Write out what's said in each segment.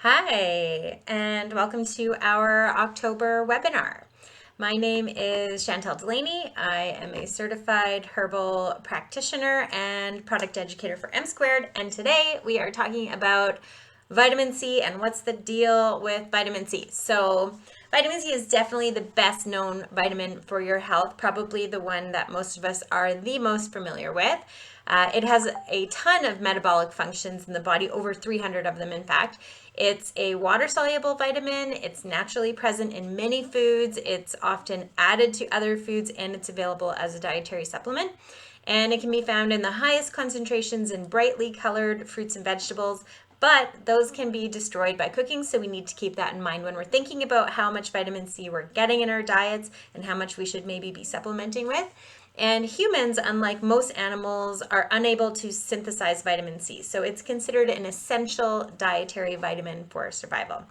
Hi, and welcome to our October webinar. My name is Chantel Delaney. I am a certified herbal practitioner and product educator for M Squared, and today we are talking about vitamin C and what's the deal with vitamin C. So, vitamin C is definitely the best known vitamin for your health, probably the one that most of us are the most familiar with. It has a ton of metabolic functions in the body, over 300 of them, in fact. It's a water soluble vitamin. It's naturally present in many foods. It's often added to other foods, and it's available as a dietary supplement. And it can be found in the highest concentrations in brightly colored fruits and vegetables, but those can be destroyed by cooking, so we need to keep that in mind when we're thinking about how much vitamin C we're getting in our diets and how much we should maybe be supplementing with. And humans, unlike most animals, are unable to synthesize vitamin C, so it's considered an essential dietary vitamin for survival.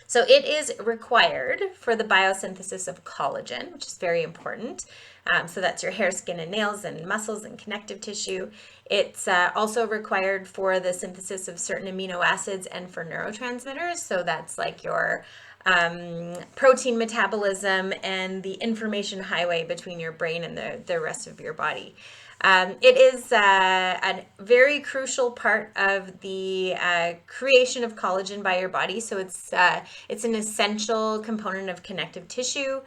So it is required for the biosynthesis of collagen, which is very important. So that's your hair, skin, and nails, and muscles, and connective tissue. It's also required for the synthesis of certain amino acids and for neurotransmitters. So that's like your protein metabolism and the information highway between your brain and the rest of your body. It is a very crucial part of the creation of collagen by your body. So it's an essential component of connective tissue.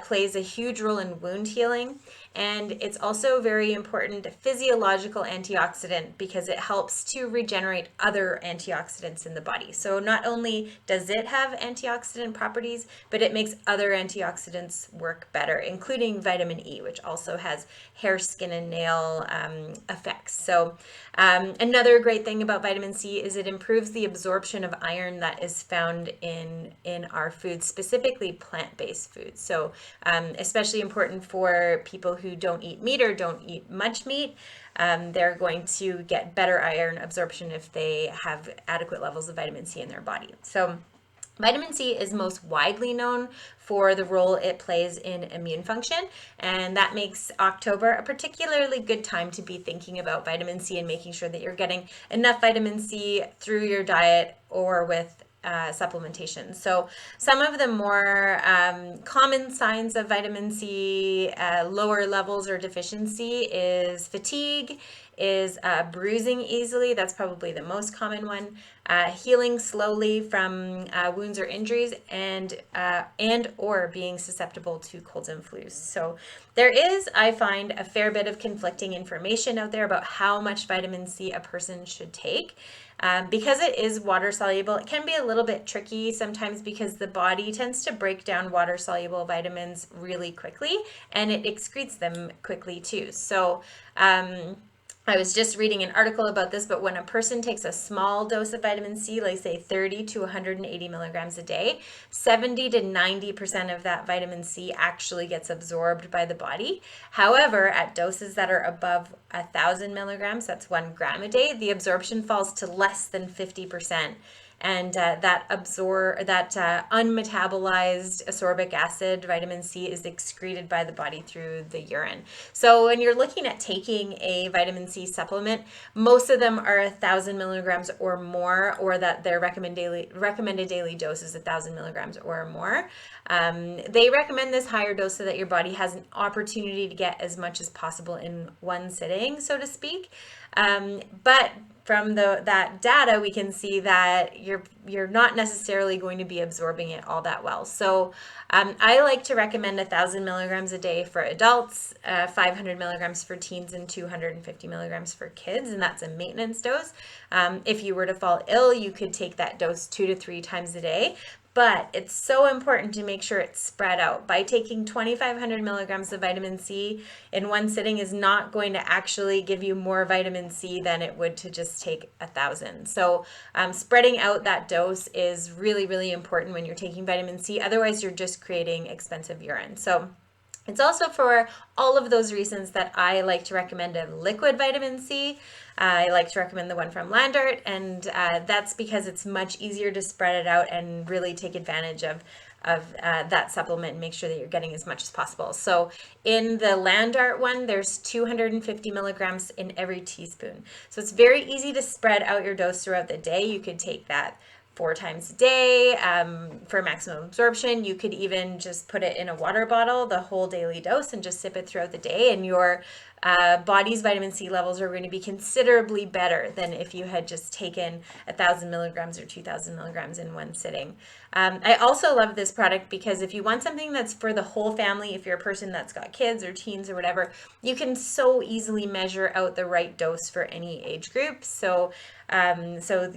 Plays a huge role in wound healing, and it's also a very important physiological antioxidant because it helps to regenerate other antioxidants in the body. So not only does it have antioxidant properties, but it makes other antioxidants work better, including vitamin E, which also has hair, skin, and nail effects. So another great thing about vitamin C is it improves the absorption of iron that is found in our foods, specifically plant-based foods. So especially important for people who don't eat meat or don't eat much meat. They're going to get better iron absorption if they have adequate levels of vitamin C in their body. So vitamin C is most widely known for the role it plays in immune function, and that makes October a particularly good time to be thinking about vitamin C and making sure that you're getting enough vitamin C through your diet or with supplementation. So some of the more common signs of vitamin C lower levels or deficiency is fatigue, is bruising easily. That's probably the most common one. Healing slowly from wounds or injuries, and or being susceptible to colds and flus. So there is, I find, a fair bit of conflicting information out there about how much vitamin C a person should take. Because it is water soluble, it can be a little bit tricky sometimes because the body tends to break down water soluble vitamins really quickly, and it excretes them quickly too. So I was just reading an article about this, but when a person takes a small dose of vitamin C, like say 30 to 180 milligrams a day, 70 to 90% of that vitamin C actually gets absorbed by the body. However, at doses that are above 1,000 milligrams, that's 1 gram a day, the absorption falls to less than 50%. And that unmetabolized ascorbic acid, vitamin C, is excreted by the body through the urine. So when you're looking at taking a vitamin C supplement, most of them are 1,000 milligrams or more, or that their recommended daily dose is 1,000 milligrams or more. They recommend this higher dose so that your body has an opportunity to get as much as possible in one sitting, so to speak. But from that data, we can see that you're not necessarily going to be absorbing it all that well. So I like to recommend 1,000 milligrams a day for adults, 500 milligrams for teens, and 250 milligrams for kids, and that's a maintenance dose. If you were to fall ill, you could take that dose 2 to 3 times a day. But it's so important to make sure it's spread out. By taking 2,500 milligrams of vitamin C in one sitting is not going to actually give you more vitamin C than it would to just take 1,000. So spreading out that dose is really, really important when you're taking vitamin C. Otherwise, you're just creating expensive urine. So it's also for all of those reasons that I like to recommend a liquid vitamin C. I like to recommend the one from Landart, and that's because it's much easier to spread it out and really take advantage of that supplement and make sure that you're getting as much as possible. So in the Landart one, there's 250 milligrams in every teaspoon. So it's very easy to spread out your dose throughout the day. You could take that 4 times a day for maximum absorption. You could even just put it in a water bottle, the whole daily dose, and just sip it throughout the day, and your body's vitamin C levels are going to be considerably better than if you had just taken 1,000 milligrams or 2,000 milligrams in one sitting. I also love this product because if you want something that's for the whole family, if you're a person that's got kids or teens or whatever, you can so easily measure out the right dose for any age group. So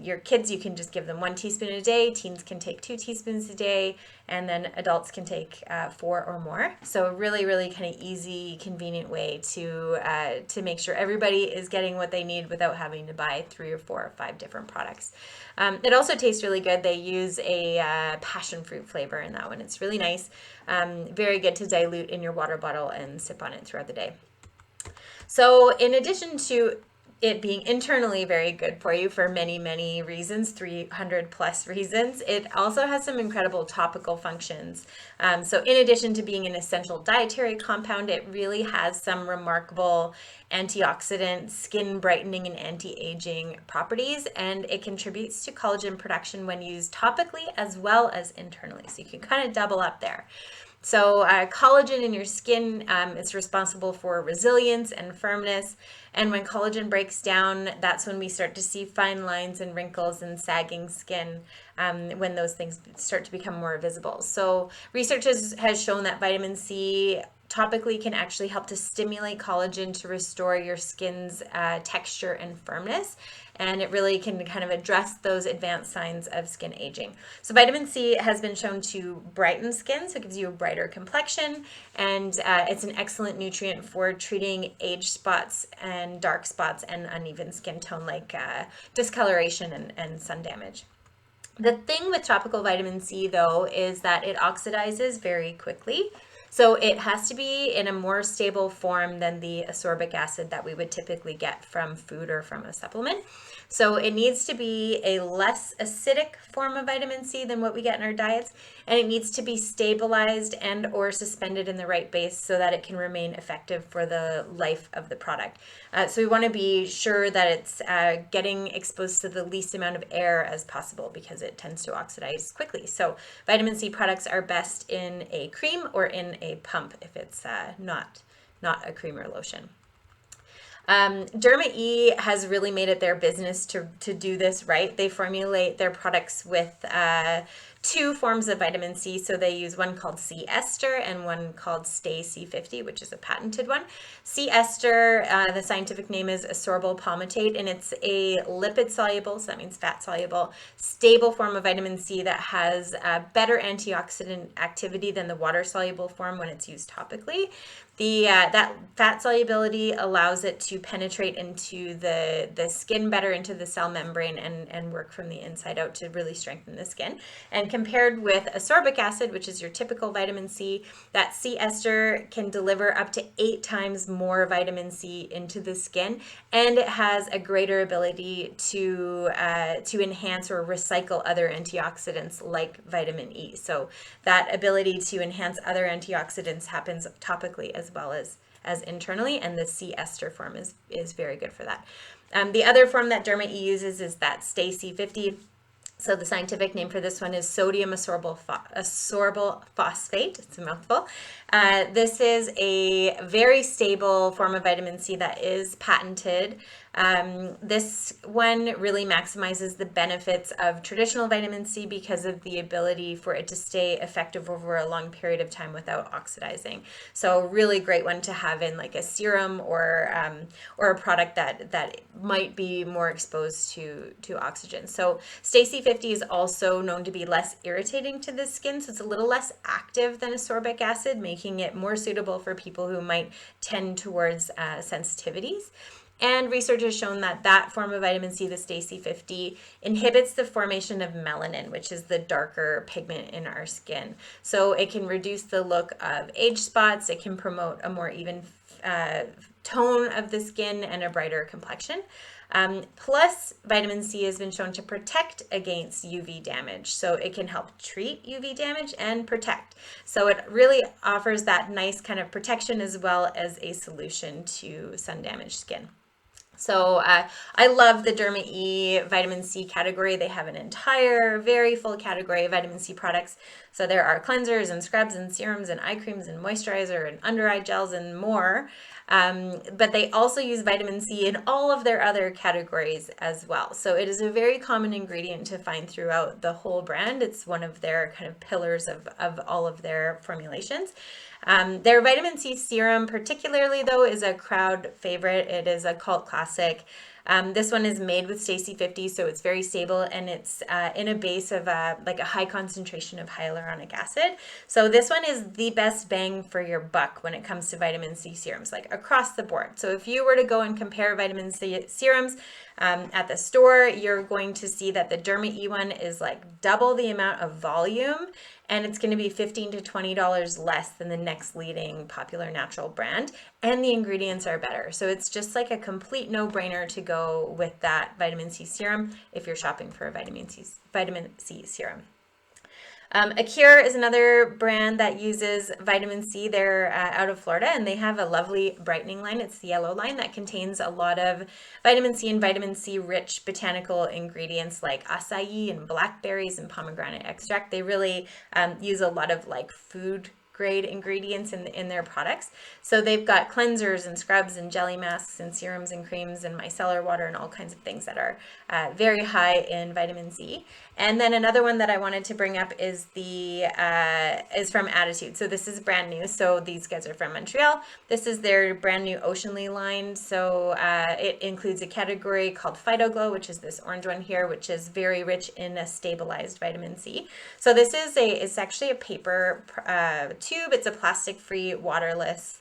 your kids, you can just give them 1 teaspoon a day. Teens can take 2 teaspoons a day, and then adults can take 4 or more. So a really, really kind of easy, convenient way to make sure everybody is getting what they need without having to buy 3 or 4 or 5 different products. It also tastes really good. They use a passion fruit flavor in that one. It's really nice. Very good to dilute in your water bottle and sip on it throughout the day. So in addition to it being internally very good for you for many, many reasons, 300 plus reasons, it also has some incredible topical functions. So in addition to being an essential dietary compound, it really has some remarkable antioxidant, skin brightening, and anti-aging properties, and it contributes to collagen production when used topically as well as internally. So you can kind of double up there. So collagen in your skin is responsible for resilience and firmness. And when collagen breaks down, that's when we start to see fine lines and wrinkles and sagging skin when those things start to become more visible. So research has shown that vitamin C topically can actually help to stimulate collagen to restore your skin's texture and firmness. And it really can kind of address those advanced signs of skin aging. So vitamin C has been shown to brighten skin, so it gives you a brighter complexion, and it's an excellent nutrient for treating age spots and dark spots and uneven skin tone like discoloration and sun damage. The thing with tropical vitamin C, though, is that it oxidizes very quickly. So it has to be in a more stable form than the ascorbic acid that we would typically get from food or from a supplement. So it needs to be a less acidic form of vitamin C than what we get in our diets, and it needs to be stabilized and or suspended in the right base so that it can remain effective for the life of the product. So we want to be sure that it's getting exposed to the least amount of air as possible because it tends to oxidize quickly. So vitamin C products are best in a cream or in a pump if it's not a cream or lotion. Derma E has really made it their business to do this right. They formulate their products with 2 forms of vitamin C. So they use one called C ester and one called Stay C50, which is a patented one. C ester, the scientific name is ascorbyl palmitate, and it's a lipid soluble, so that means fat soluble, stable form of vitamin C that has better antioxidant activity than the water soluble form when it's used topically. That fat solubility allows it to penetrate into the skin better, into the cell membrane, and work from the inside out to really strengthen the skin. And compared with ascorbic acid, which is your typical vitamin C, that C ester can deliver up to 8 times more vitamin C into the skin, and it has a greater ability to enhance or recycle other antioxidants like vitamin E. So that ability to enhance other antioxidants happens topically as well as internally, and the C ester form is very good for that. The other form that Derma E uses is that Stay C50. So the scientific name for this one is sodium ascorbyl phosphate. It's a mouthful. This is a very stable form of vitamin C that is patented. This one really maximizes the benefits of traditional vitamin C because of the ability for it to stay effective over a long period of time without oxidizing. So really great one to have in like a serum or a product that might be more exposed to oxygen. So Stay C50 is also known to be less irritating to the skin, so it's a little less active than ascorbic acid, making it more suitable for people who might tend towards sensitivities. And research has shown that form of vitamin C, the Stay C50, inhibits the formation of melanin, which is the darker pigment in our skin. So it can reduce the look of age spots. It can promote a more even tone of the skin and a brighter complexion. Plus, vitamin C has been shown to protect against UV damage. So it can help treat UV damage and protect. So it really offers that nice kind of protection as well as a solution to sun damaged skin. So I love the Derma E vitamin C category. They have an entire, very full category of vitamin C products. So there are cleansers and scrubs and serums and eye creams and moisturizer and under eye gels and more. But they also use vitamin C in all of their other categories as well. So it is a very common ingredient to find throughout the whole brand. It's one of their kind of pillars of all of their formulations. Their vitamin C serum particularly though is a crowd favorite. It is a cult classic. This one is made with Stacey 50, so it's very stable, and it's in a base of like a high concentration of hyaluronic acid. So this one is the best bang for your buck when it comes to vitamin C serums, like across the board. So if you were to go and compare vitamin C serums at the store, you're going to see that the Derma E one is like double the amount of volume, and it's going to be $15 to $20 less than the next leading popular natural brand, and the ingredients are better. So it's just like a complete no-brainer to go with that vitamin C serum if you're shopping for a vitamin C serum. Acure is another brand that uses vitamin C. They're out of Florida, and they have a lovely brightening line. It's the yellow line that contains a lot of vitamin C and vitamin C rich botanical ingredients like acai and blackberries and pomegranate extract. They really use a lot of like food grade ingredients in their products. So they've got cleansers and scrubs and jelly masks and serums and creams and micellar water and all kinds of things that are very high in vitamin C. And then another one that I wanted to bring up is is from Attitude. So this is brand new. So these guys are from Montreal. This is their brand new Oceanly line. So it includes a category called PhytoGlow, which is this orange one here, which is very rich in a stabilized vitamin C. So this is it's actually a paper tube. It's a plastic-free, waterless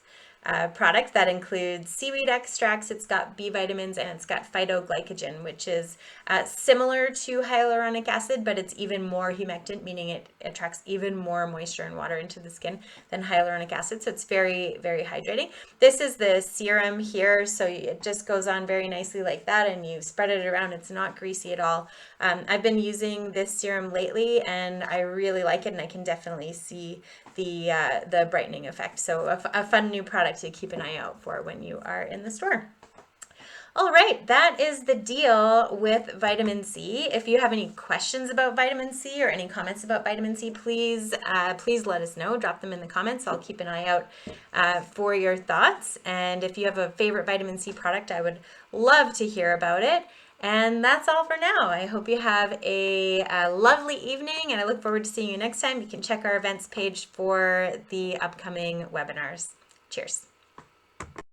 product that includes seaweed extracts. It's got B vitamins, and it's got phytoglycogen, which is similar to hyaluronic acid, but it's even more humectant, meaning it attracts even more moisture and water into the skin than hyaluronic acid. So it's very, very hydrating. This is the serum here. So it just goes on very nicely like that, and you spread it around. It's not greasy at all. I've been using this serum lately, and I really like it, and I can definitely see the brightening effect. So a fun new product to keep an eye out for when you are in the store. All right, that is the deal with vitamin C. If you have any questions about vitamin C or any comments about vitamin C, please let us know. Drop them in the comments. I'll keep an eye out for your thoughts. And if you have a favorite vitamin C product, I would love to hear about it. And that's all for now. I hope you have a lovely evening, and I look forward to seeing you next time. You can check our events page for the upcoming webinars. Cheers.